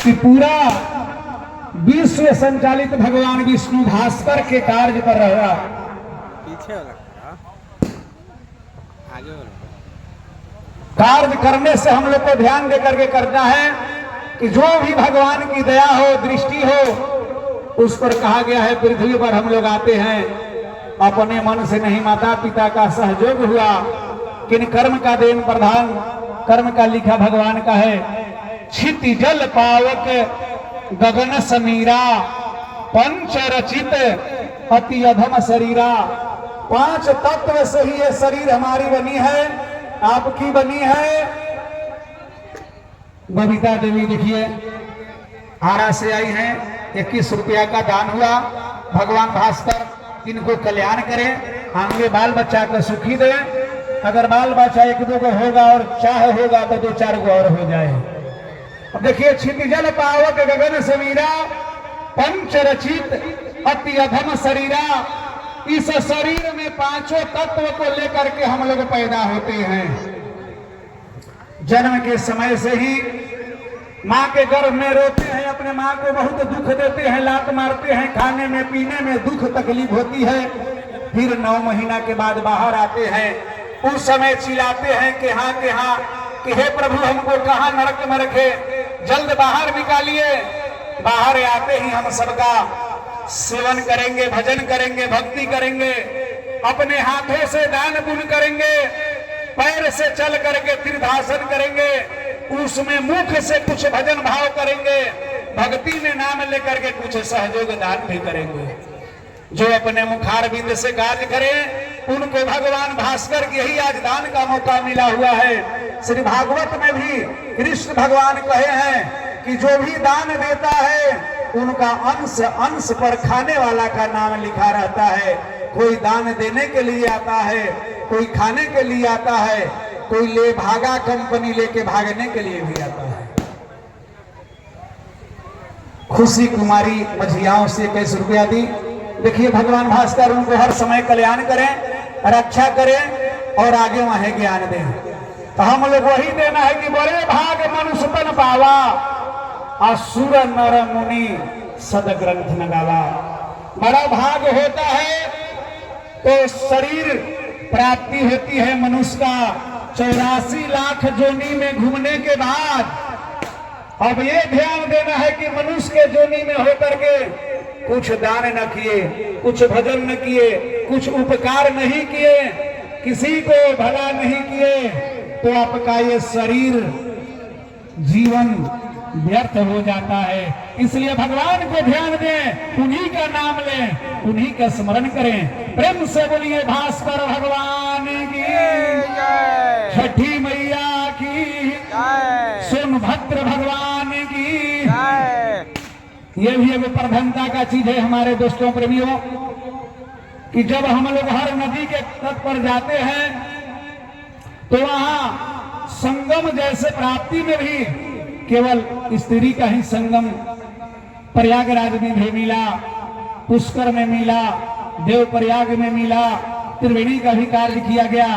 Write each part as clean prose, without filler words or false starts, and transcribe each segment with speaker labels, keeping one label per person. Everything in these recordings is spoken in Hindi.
Speaker 1: कि पूरा विश्व संचालित भगवान विष्णु भास्कर के कार्य पर रहा।
Speaker 2: पीछे वाला आगे वाला
Speaker 1: कार्य करने से हम लोग को ध्यान दे करके करना है कि जो भी भगवान की दया हो, दृष्टि हो, उस पर कहा गया है पृथ्वी पर हम लोग आते हैं अपने मन से नहीं, माता पिता का सहयोग हुआ, किन कर्म का देन प्रधान, कर्म का लिखा भगवान का है। क्षिति जल पावक गगन समीरा, पंच रचित अति अधम शरीरा। 5 तत्व से ही ये शरीर हमारी बनी है, आपकी बनी है। बबीता देवी देखिए आरा से आई हैं, 21 रुपया का दान हुआ। भगवान भास्कर इनको कल्याण करें, आगे बाल बच्चा को सुखी दे। अगर बाल बच्चा 1-2 को होगा और चाह होगा तो 2-4 को और हो जाए। अब देखिए क्षितिजल पावक गगन समीरा, पंच रचित अति अधम शरीरा। इस शरीर में 5 तत्व को लेकर के हम लोग पैदा होते हैं। जन्म के समय से ही माँ के गर्भ में रोते हैं, अपने माँ को बहुत दुख देते हैं, लात मारते हैं, खाने में पीने में दुख तकलीफ होती है। फिर 9 महीना के बाद बाहर आते हैं, उस समय चिल्लाते हैं कि हाँ कि हे प्रभु हमको कहाँ नरक में रखे, जल्द बाहर निकालिए। बाहर आते ही हम सबका सेवन करेंगे, भजन करेंगे, भक्ति करेंगे, अपने हाथों से दान पुण्य करेंगे, पैर से चल करके तीर्थासन करेंगे, उसमें मुख से कुछ भजन भाव करेंगे, भक्ति में नाम लेकर के कुछ सहयोग दान भी करेंगे। जो अपने मुखार बिंद से कार्य करें उनको भगवान भास्कर के ही आज दान का मौका मिला हुआ है। श्री भागवत में भी कृष्ण भगवान कहे हैं कि जो भी दान देता है उनका अंश अंश पर खाने वाला का नाम लिखा रहता है। कोई दान देने के लिए आता है, कोई खाने के लिए आता है, कोई ले भागा कंपनी लेके भागने के लिए भी आता है। खुशी कुमारी मझियाओं से 21 रुपया दी। देखिए भगवान भास्कर उनको हर समय कल्याण करें, रक्षा करें और आगे वहां ज्ञान दें। तो हम लोग वही देना है कि बड़े भाग मनुष्य तन पावा, असुर नर मुनि सदग्रंथ न गावा। बड़ा भाग होता है तो शरीर प्राप्ति होती है मनुष्य का 84 लाख जोनी में घूमने के बाद। अब ये ध्यान देना है कि मनुष्य के जोनी में होकर के कुछ दान न किए, कुछ भजन न किए, कुछ उपकार नहीं किए, किसी को भला नहीं किए, तो आपका ये शरीर जीवन व्यर्थ हो जाता है। इसलिए भगवान को ध्यान दें, उन्हीं का नाम लें, उन्हीं का स्मरण करें। प्रेम से बोलिए भास्कर भगवान की जय, छठी मैया की जय, सोनभद्र भगवान की जय। ये भी एक प्रधानता का चीज है हमारे दोस्तों प्रेमियों कि जब हम लोग हर नदी के तट पर जाते हैं तो वहां संगम जैसे प्राप्ति में भी केवल स्त्री का ही संगम प्रयागराज में भी मिला, पुष्कर में मिला, देव प्रयाग में मिला, त्रिवेणी का भी कार्य किया गया।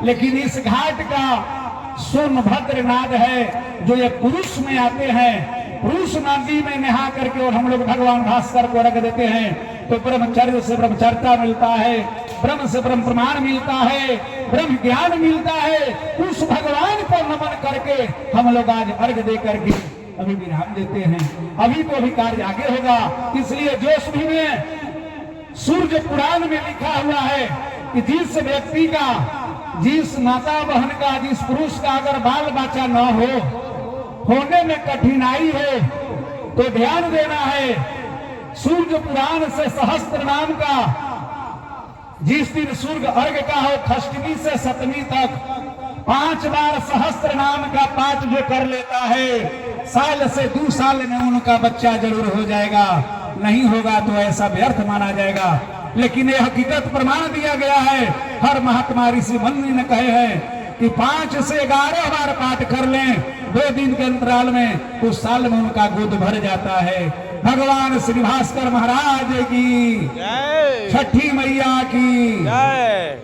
Speaker 1: लेकिन इस घाट का सोनभद्र नाद है जो ये पुरुष में आते हैं। पुरुष नदी में नहा करके और हम लोग भगवान भास्कर को रख देते हैं तो ब्रह्मचर्य से ब्रह्मचर्या मिलता है, ब्रह्म से ब्रह्म प्रमाण मिलता है, ब्रह्म ज्ञान मिलता है। उस भगवान को नमन करके हम लोग आज अर्घ दे करके अभी विराम देते हैं। अभी तो अभी कार्य आगे होगा। इसलिए जोशवी में सूर्य पुराण में लिखा हुआ है कि जिस व्यक्ति का, जिस माता बहन का, जिस पुरुष का अगर बाल बच्चा न हो, होने में कठिनाई है तो ध्यान देना है। सूर्य पुराण से सहस्त्र नाम का जिस दिन सूर्य अर्घ का हो, षष्ठी से सप्तमी तक 5 बार सहस्त्र नाम का पाठ जो कर लेता है, साल से 2 साल में उनका बच्चा जरूर हो जाएगा। नहीं होगा तो ऐसा व्यर्थ माना जाएगा। लेकिन यह हकीकत प्रमाण दिया गया है। हर महात्मा ऋषि मुनि ने कहे हैं कि 5 से 11 बार पाठ कर लें 2 दिन के अंतराल में, उस साल में उनका गोद भर जाता है। भगवान श्री भास्कर महाराज की जय, छठी मैया की जय।